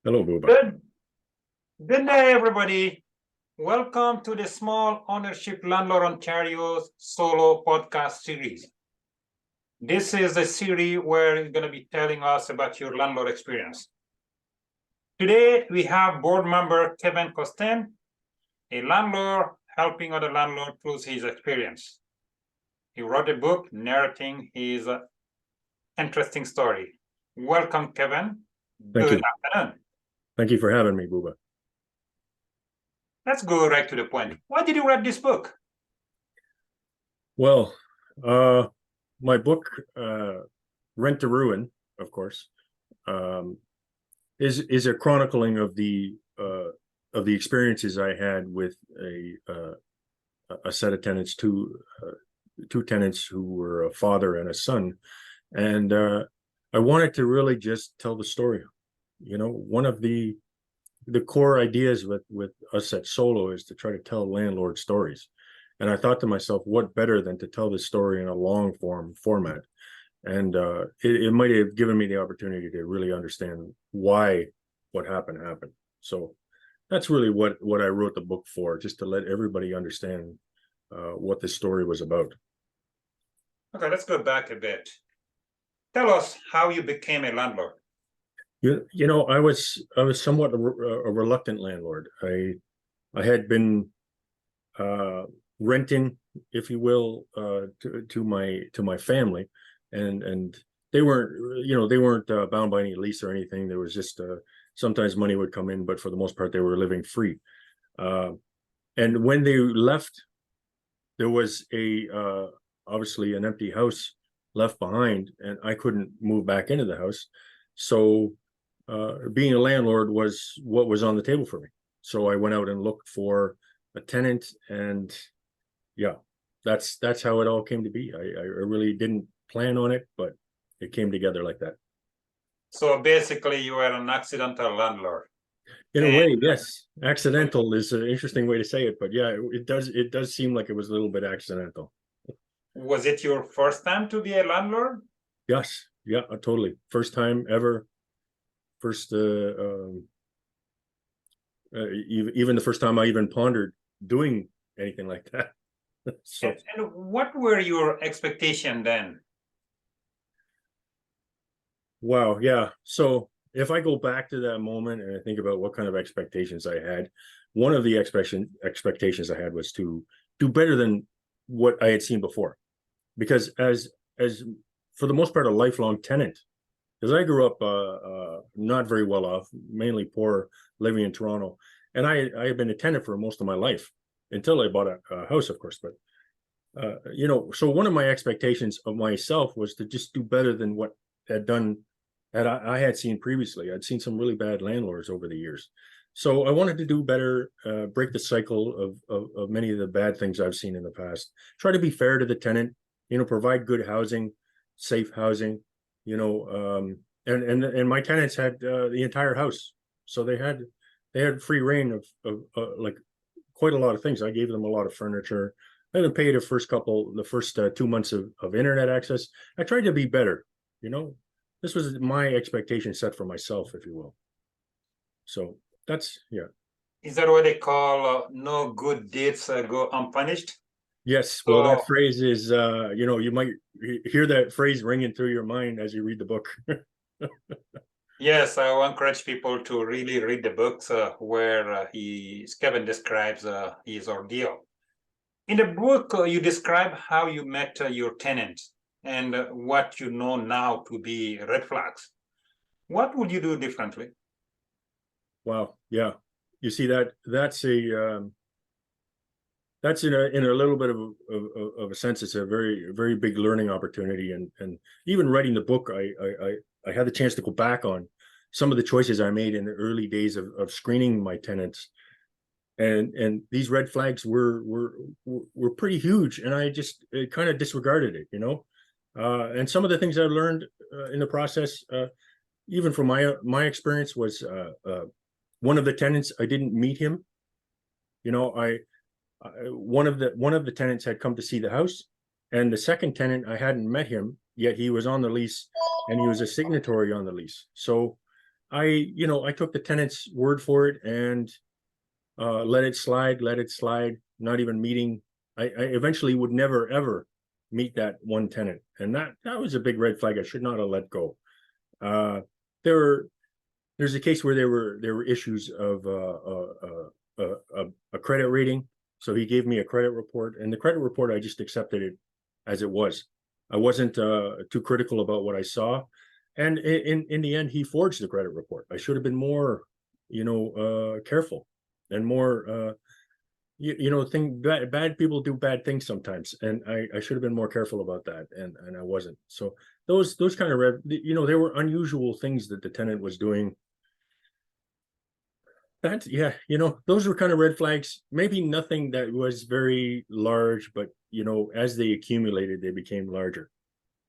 Hello, Boubah. Good, good day, everybody. Welcome to the Small Ownership Landlord Ontario's solo podcast series. This is a series where you're going to be telling us about your landlord experience. Today, we have board member Kevin Costin, a landlord helping other landlords through his experience. He wrote a book narrating his interesting story. Welcome, Kevin. Thank Good you. afternoon. Thank you for having me, Boubah. Let's go right to the point. Why did you write this book? Well, my book, Rent to Ruin, of course, is a chronicling of the experiences I had with a set of tenants, two tenants who were a father and a son, and I wanted to really just tell the story. You know, one of the core ideas with us at Solo is to try to tell landlord stories. And I thought to myself, what better than to tell this story in a long format? And it might have given me the opportunity to really understand why what happened. So that's really what I wrote the book for, just to let everybody understand what this story was about. Okay, let's go back a bit. Tell us how you became a landlord. You know, I was somewhat a reluctant landlord. I had been renting, if you will, to my family, and they weren't bound by any lease or anything. There was just sometimes money would come in, but for the most part they were living free. And when they left, there was obviously an empty house left behind, and I couldn't move back into the house. So being a landlord was what was on the table for me. So I went out and looked for a tenant, and yeah, that's how it all came to be. I really didn't plan on it, but it came together like that. So basically, you were an accidental landlord. In a way, yes. Accidental is an interesting way to say it, but yeah, it does seem like it was a little bit accidental. Was it your first time to be a landlord? Yes, yeah, totally. First time ever. First, even the first time I even pondered doing anything like that. So, and what were your expectations then? wow, yeah. So if I go back to that moment and I think about what kind of expectations I had, one of the expectations I had was to do better than what I had seen before. Because as for the most part, a lifelong tenant, because I grew up not very well off, mainly poor, living in Toronto, and I had been a tenant for most of my life until I bought a house, of course. But you know, so one of my expectations of myself was to just do better than what had done that I had seen previously. I'd seen some really bad landlords over the years, so I wanted to do better, break the cycle of many of the bad things I've seen in the past. Try to be fair to the tenant, you know, provide good housing, safe housing, you know, and my tenants had the entire house, so they had free reign of like quite a lot of things. I gave them a lot of furniture. I didn't pay the first 2 months of internet access. I tried to be better, you know. This was my expectation set for myself, if you will. So that's, yeah. Is that what they call no good deeds go unpunished? Yes, well, that phrase is, you know, you might hear that phrase ringing through your mind as you read the book. Yes, I encourage people to really read the books where Kevin describes his ordeal. In the book, you describe how you met your tenant and what you know now to be red flags. What would you do differently? Wow, yeah. You see that's in a little bit of a sense, it's a very big learning opportunity, and even writing the book, I had the chance to go back on some of the choices I made in the early days of screening my tenants, and these red flags were pretty huge, and I just kind of disregarded it, you know. And some of the things I learned in the process, even from my experience, was one of the tenants, I didn't meet him. You know, one of the tenants had come to see the house, and the second tenant, I hadn't met him yet. He was on the lease, and he was a signatory on the lease. So I took the tenant's word for it and let it slide, not even meeting. I eventually would never ever meet that one tenant, and that was a big red flag. I should not have let go. Uh, there's a case where there were issues of a credit rating. So he gave me a credit report, and the credit report, I just accepted it as it was. I wasn't too critical about what I saw, and in the end, he forged the credit report. I should have been more, careful and more. Bad people do bad things sometimes, and I should have been more careful about that, and I wasn't. So those kind of there were unusual things that the tenant was doing. That, yeah, those were kind of red flags. Maybe nothing that was very large, but as they accumulated, they became larger.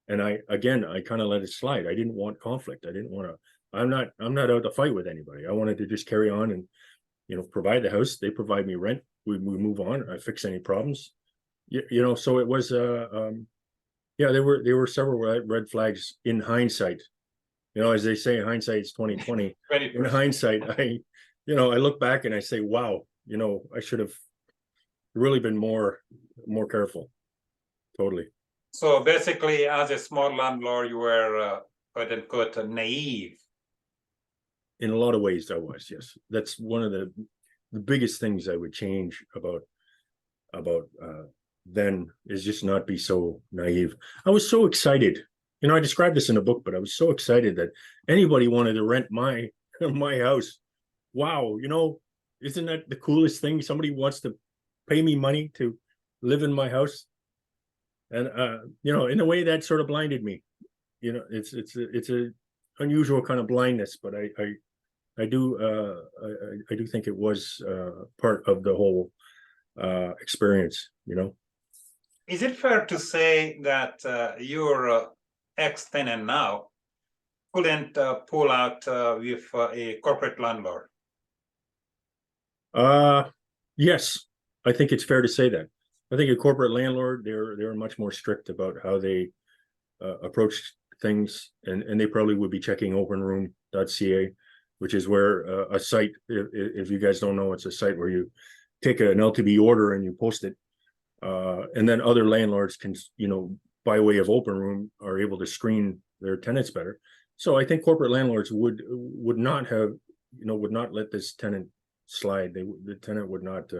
And I kind of let it slide. I didn't want conflict. I didn't want to. I'm not out to fight with anybody. I wanted to just carry on and provide the house. They provide me rent. We move on. I fix any problems. So it was yeah, there were several red flags in hindsight. As they say, hindsight is 20/20. In hindsight, I look back and I say, wow, I should have really been more careful. Totally. So basically, as a small landlord, you were quote unquote naive. In a lot of ways, I was. Yes, that's one of the biggest things I would change about then, is just not be so naive. I was so excited. I described this in a book, but I was so excited that anybody wanted to rent my house. Wow, isn't that the coolest thing? Somebody wants to pay me money to live in my house. And in a way that sort of blinded me. It's a unusual kind of blindness, but I do think it was part of the whole experience. Is it fair to say that your ex-tenant now couldn't pull out with a corporate landlord? Yes, I think it's fair to say that. I think a corporate landlord, they're much more strict about how they approach things, and they probably would be checking openroom.ca, which is where a site, if you guys don't know, it's a site where you take an LTB order and you post it, and then other landlords can, by way of open room, are able to screen their tenants better. So I think corporate landlords would not have, would not let this tenant slide. The tenant would not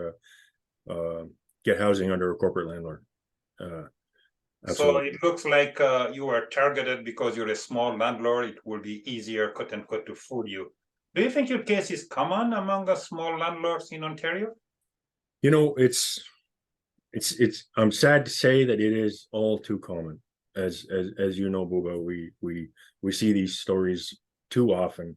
get housing under a corporate landlord. So it looks like you are targeted because you're a small landlord. It will be easier, quote unquote, to fool you. Do you think your case is common among the small landlords in Ontario? It's I'm sad to say that it is all too common. As Boubah, we see these stories too often,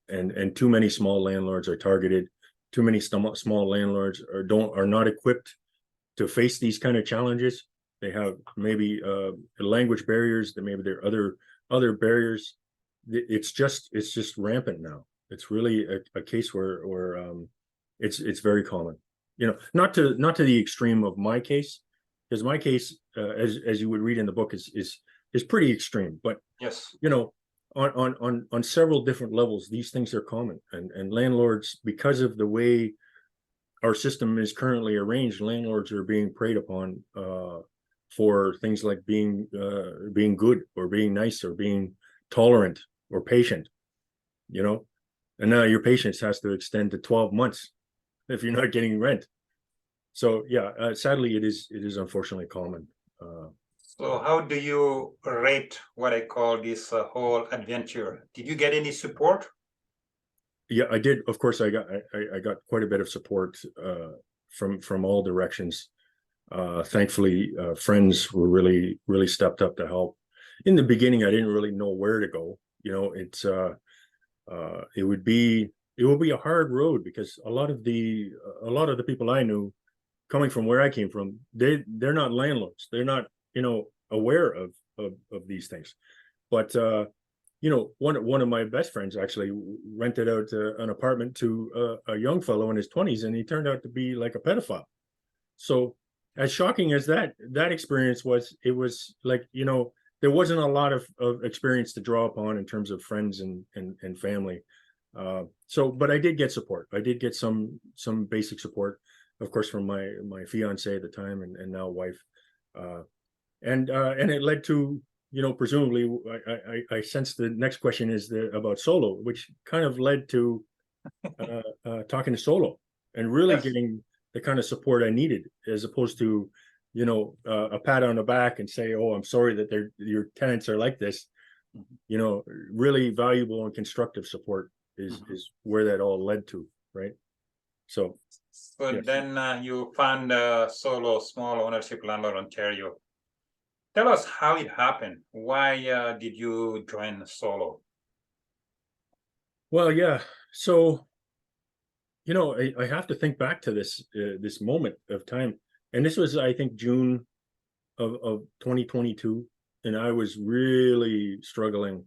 and too many small landlords are targeted. Too many small landlords are not equipped to face these kind of challenges. They have maybe language barriers. Maybe there are other barriers. It's just rampant now. It's really a case where it's very common. Not to the extreme of my case, because my case, as you would read in the book, is pretty extreme. But yes, on several different levels, these things are common, and landlords, because of the way our system is currently arranged, landlords are being preyed upon for things like being good, or being nice, or being tolerant, or patient. And now your patience has to extend to 12 months if you're not getting rent. So yeah, sadly, it is unfortunately common. So how do you rate what I call this whole adventure? Did you get any support? Yeah, I did. Of course, I got quite a bit of support from all directions. Thankfully, friends were really stepped up to help. In the beginning, I didn't really know where to go. It would be a hard road, because a lot of the people I knew, coming from where I came from, they're not landlords. They're not aware of these things. But one of my best friends actually rented out an apartment to a young fellow in his 20s, and he turned out to be like a pedophile. So as shocking as that experience was, it was like, there wasn't a lot of experience to draw upon in terms of friends and family. So, but I did get support. I did get some basic support, of course, from my fiance at the time and now wife. And it led to, presumably, I sense the next question is about solo, which kind of led to talking to solo and really Yes. getting the kind of support I needed, as opposed to, a pat on the back and say, "Oh, I'm sorry that your tenants are like this." Really valuable and constructive support is where that all led to, right? So, So yes. then you found Solo Small Ownership Landlord Ontario. Tell us how it happened. Why did you join Solo? Well, yeah. So, I have to think back to this moment of time, and this was, I think, June of 2022, and I was really struggling.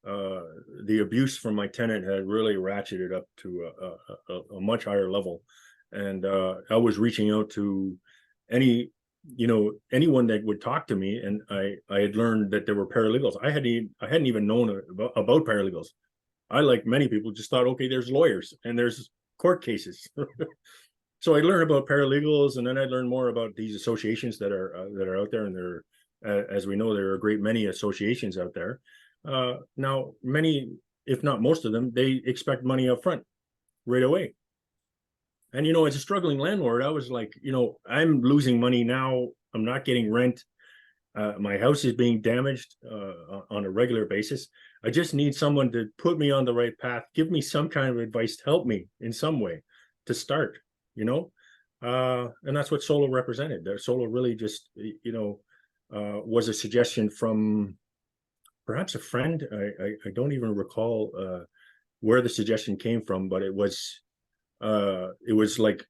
The abuse from my tenant had really ratcheted up to a much higher level, and I was reaching out to anyone that would talk to me, and I had learned that there were paralegals. I hadn't even known about paralegals. I, like many people, just thought, okay, there's lawyers and there's court cases. So I learned about paralegals, and then I learned more about these associations that are out there, and there, as we know, there are a great many associations out there. Now, many, if not most of them, they expect money up front right away. And as a struggling landlord, I was like, I'm losing money now. I'm not getting rent. My house is being damaged on a regular basis. I just need someone to put me on the right path, give me some kind of advice to help me in some way to start, and that's what Solo represented. Solo really just, was a suggestion from perhaps a friend. I don't even recall where the suggestion came from, but it was like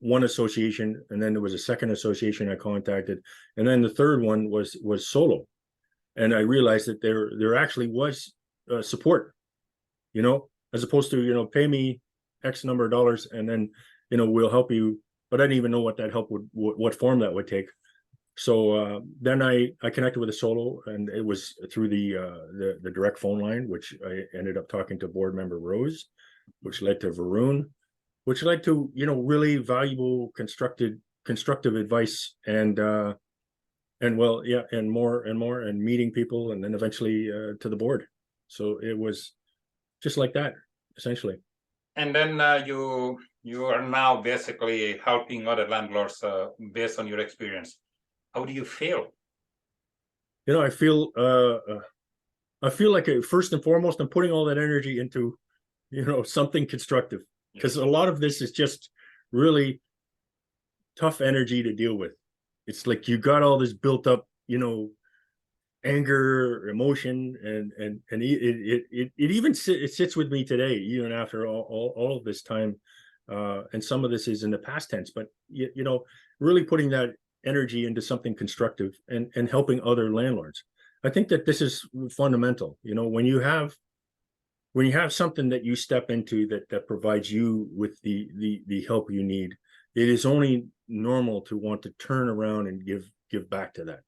one association, and then there was a second association I contacted, and then the third one was Solo, and I realized that there actually was support, as opposed to pay me X number of dollars and then we'll help you, but I didn't even know what that help what form that would take. So then I connected with a Solo, and it was through the direct phone line, which I ended up talking to board member Rose, which led to Varun, which led to really valuable constructive advice, and well, yeah, and more and meeting people, and then eventually to the board. So it was just like that, essentially. And then you are now basically helping other landlords based on your experience. How do you feel? I feel like first and foremost, I'm putting all that energy into something constructive, because a lot of this is just really tough energy to deal with. It's like you got all this built up, anger, emotion, and it even sits with me today, even after all of this time. And some of this is in the past tense, but really putting that energy into something constructive and helping other landlords. I think that this is fundamental. When you have something that you step into that provides you with the help you need, it is only normal to want to turn around and give back to that.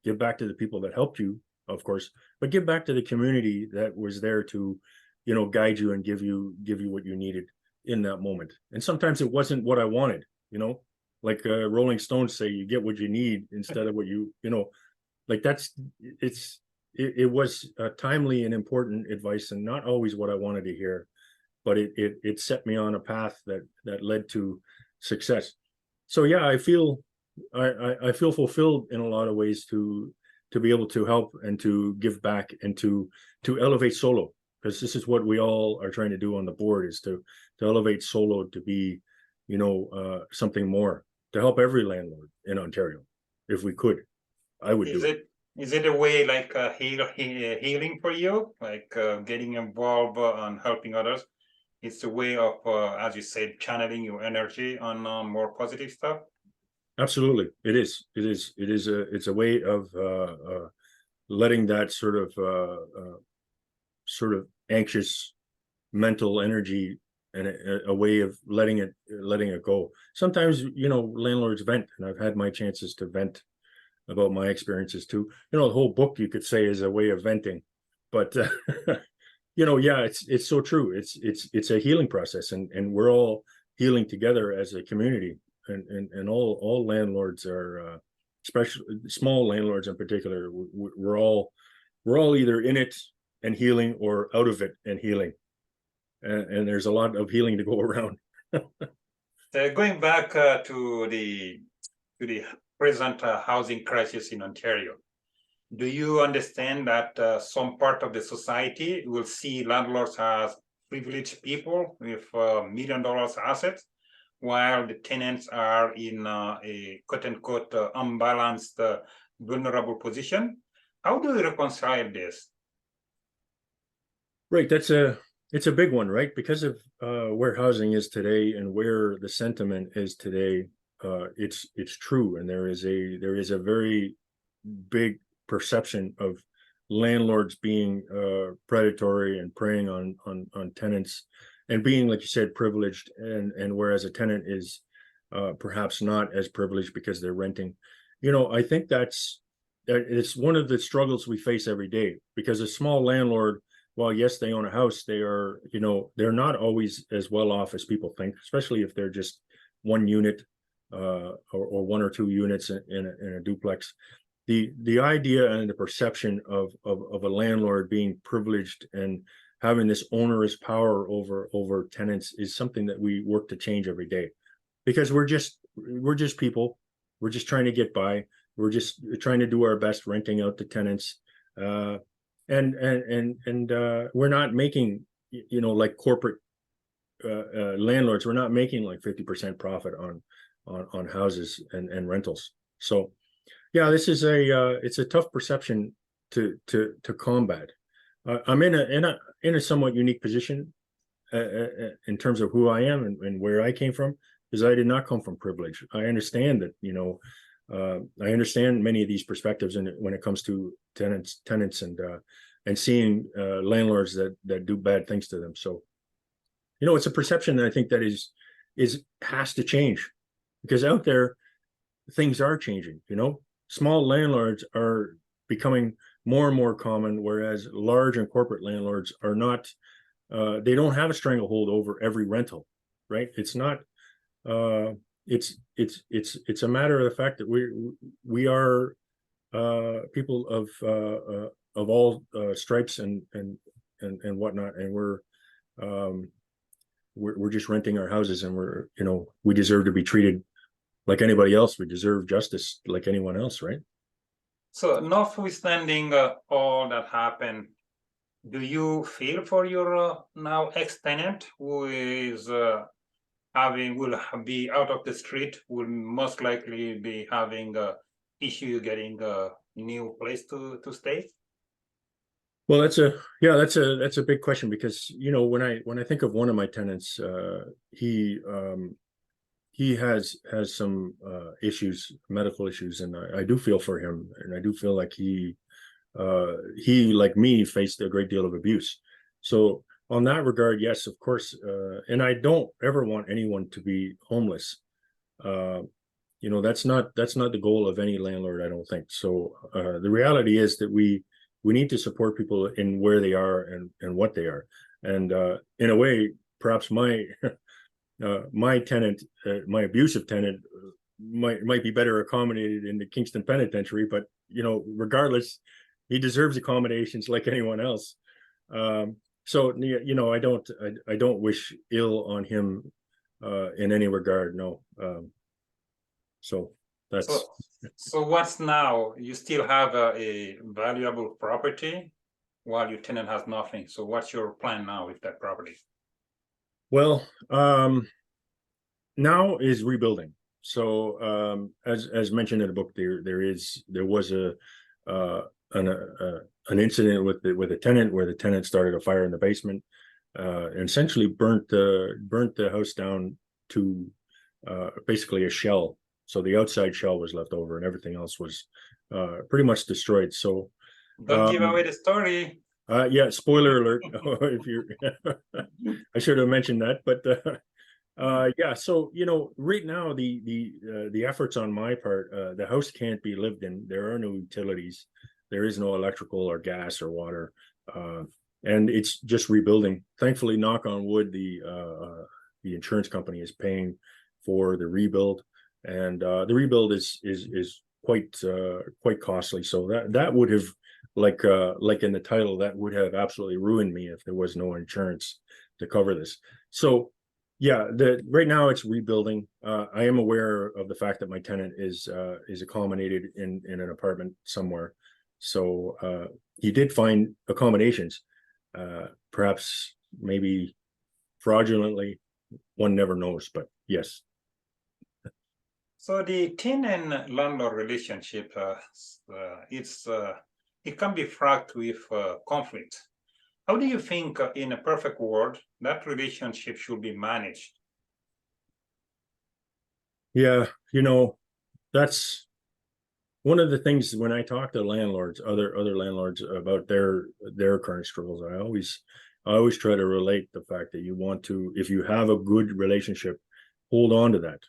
Give back to the people that helped you, of course, but give back to the community that was there to guide you and give you what you needed in that moment. And sometimes it wasn't what I wanted, like Rolling Stones say, you get what you need instead of what like it was timely and important advice, and not always what I wanted to hear, but it set me on a path that led to success. So yeah, I feel fulfilled in a lot of ways to be able to help and to give back and to elevate Solo, because this is what we all are trying to do on the board, is to elevate Solo to be something more, to help every landlord in Ontario. If we could, I would do it. Is it a way like healing for you, like getting involved and helping others? It's a way of, as you said, channeling your energy on more positive stuff. Absolutely, it is. It's a way of letting that sort of anxious mental energy, and a way of letting it go. Sometimes landlords vent, and I've had my chances to vent about my experiences too. The whole book you could say is a way of venting, but yeah, it's so true. It's a healing process, and we're all healing together as a community, and all landlords are, especially small landlords in particular. We're all either in it and healing or out of it and healing, and there's a lot of healing to go around. Going back to the present housing crisis in Ontario, do you understand that some part of the society will see landlords as privileged people with $1 million assets, while the tenants are in a quote-unquote unbalanced, vulnerable position? How do you reconcile this? Right, it's a big one, right? Because of where housing is today and where the sentiment is today, it's true, and there is a very big perception of landlords being predatory and preying on tenants, and being, like you said, privileged, and whereas a tenant is perhaps not as privileged because they're renting. I think it's one of the struggles we face every day, because a small landlord, while yes, they own a house, they are, they're not always as well off as people think, especially if they're just one unit or one or two units in a duplex. The idea and the perception of a landlord being privileged and having this onerous power over tenants is something that we work to change every day, because we're just people. We're just trying to get by. We're just trying to do our best renting out to tenants. And we're not making, like corporate landlords, we're not making like 50% profit on houses and rentals. So yeah, this is it's a tough perception to combat. I'm in a somewhat unique position in terms of who I am and where I came from, because I did not come from privilege. I understand that, I understand many of these perspectives, and when it comes to tenants and seeing landlords that do bad things to them. So, it's a perception that I think that has to change, because out there things are changing. Small landlords are becoming more and more common, whereas large and corporate landlords are not. They don't have a stranglehold over every rental, right? It's not. It's a matter of the fact that we are people of all stripes and whatnot, and we're just renting our houses, and we deserve to be treated like anybody else. We deserve justice like anyone else, right? So, notwithstanding all that happened, do you feel for your now ex-tenant who is will be out of the street, will most likely be having issue getting a new place to stay? Well, that's a big question, because when I think of one of my tenants, he has some issues, medical issues, and I do feel for him, and I do feel like he like me faced a great deal of abuse. So on that regard, yes, of course, and I don't ever want anyone to be homeless. That's not the goal of any landlord, I don't think. So the reality is that we need to support people in where they are and what they are, and in a way, perhaps my my tenant, my abusive tenant, might be better accommodated in the Kingston Penitentiary, but regardless, he deserves accommodations like anyone else. So I don't wish ill on him in any regard. No. So that's so what's now? You still have a valuable property while your tenant has nothing. So what's your plan now with that property? Well, now is rebuilding. So as mentioned in the book, there was an incident with a tenant where the tenant started a fire in the basement, and essentially burnt the house down to basically a shell. So the outside shell was left over, and everything else was pretty much destroyed. So don't give away the story. Yeah, spoiler alert. If you I should have mentioned that, but Yeah, so right now the efforts on my part, the house can't be lived in. There are no utilities. There is no electrical or gas or water, and it's just rebuilding. Thankfully, knock on wood, the insurance company is paying for the rebuild, and the rebuild is quite costly. So that would have, like in the title, that would have absolutely ruined me if there was no insurance to cover this. So yeah, right now it's rebuilding. I am aware of the fact that my tenant is accommodated in an apartment somewhere. So he did find accommodations, perhaps maybe fraudulently. One never knows, but yes. So the tenant landlord relationship, it can be fraught with conflict. How do you think, in a perfect world, that relationship should be managed? Yeah, that's one of the things when I talk to landlords, other landlords about their current struggles. I always try to relate the fact that you want to, if you have a good relationship, hold on to that.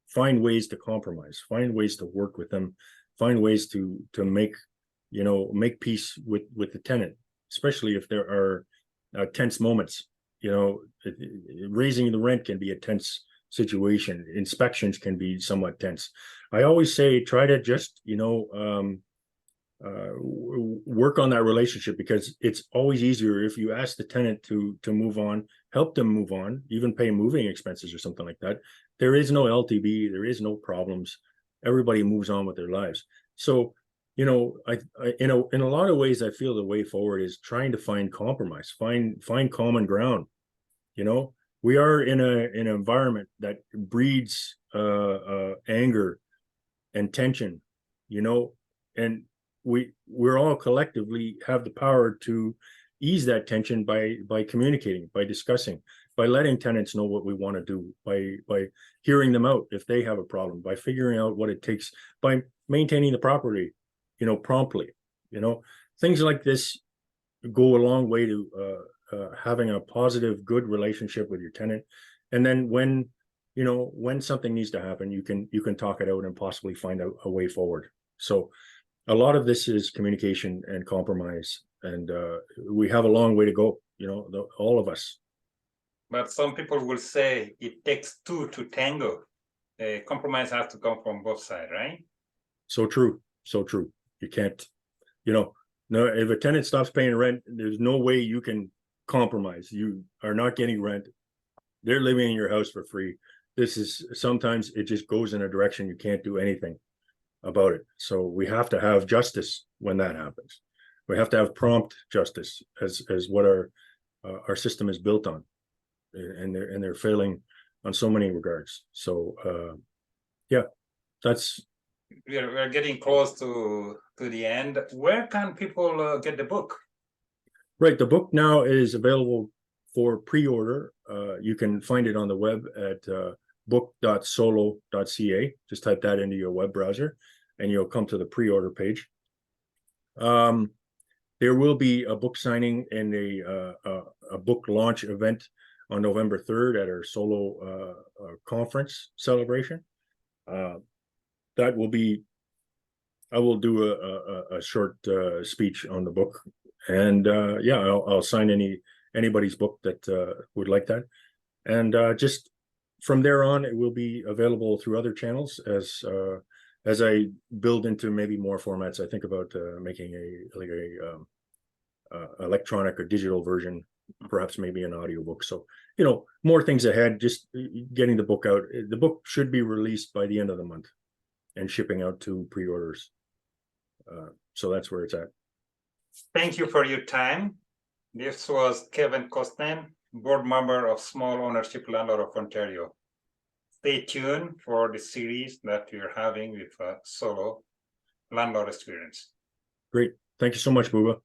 Find ways to compromise. Find ways to work with them. Find ways to make peace with the tenant, especially if there are tense moments. Raising the rent can be a tense situation. Inspections can be somewhat tense. I always say try to just work on that relationship, because it's always easier if you ask the tenant to move on, help them move on, even pay moving expenses or something like that. There is no LTB, there is no problems. Everybody moves on with their lives. So I in a lot of ways, I feel the way forward is trying to find compromise, find common ground. We are in an environment that breeds anger and tension, and we're all collectively have the power to ease that tension by communicating, by discussing, by letting tenants know what we want to do, by hearing them out if they have a problem, by figuring out what it takes, by maintaining the property, promptly. Things like this go a long way to having a positive, good relationship with your tenant. And then when something needs to happen, you can talk it out and possibly find a way forward. So a lot of this is communication and compromise, and we have a long way to go, all of us. But some people will say it takes two to tango. A compromise has to come from both sides, right? So true. You can't, no, if a tenant stops paying rent, there's no way you can compromise. You are not getting rent. They're living in your house for free. Sometimes it just goes in a direction you can't do anything about it. So we have to have justice when that happens. We have to have prompt justice, as what our system is built on, and they're failing on so many regards. So yeah, that's we're getting close to the end. Where can people get the book? right. The book now is available for pre-order. You can find it on the web at book.solo.ca. Just type that into your web browser and you'll come to the pre-order page. There will be a book signing and a book launch event on November 3rd at our Solo conference celebration. That will be, I will do a short speech on the book, and yeah, I'll sign anybody's book that would like that. And just from there on, it will be available through other channels as I build into maybe more formats. I think about making a electronic or digital version, perhaps maybe an audiobook. So, more things ahead, just getting the book out. The book should be released by the end of the month and shipping out to pre-orders. So that's where it's at. Thank you for your time. This was Kevin Costin, board member of Small Ownership Landlord of Ontario. Stay tuned for the series that we're having with Solo Landlord Experience. Great. Thank you so much, Boubah.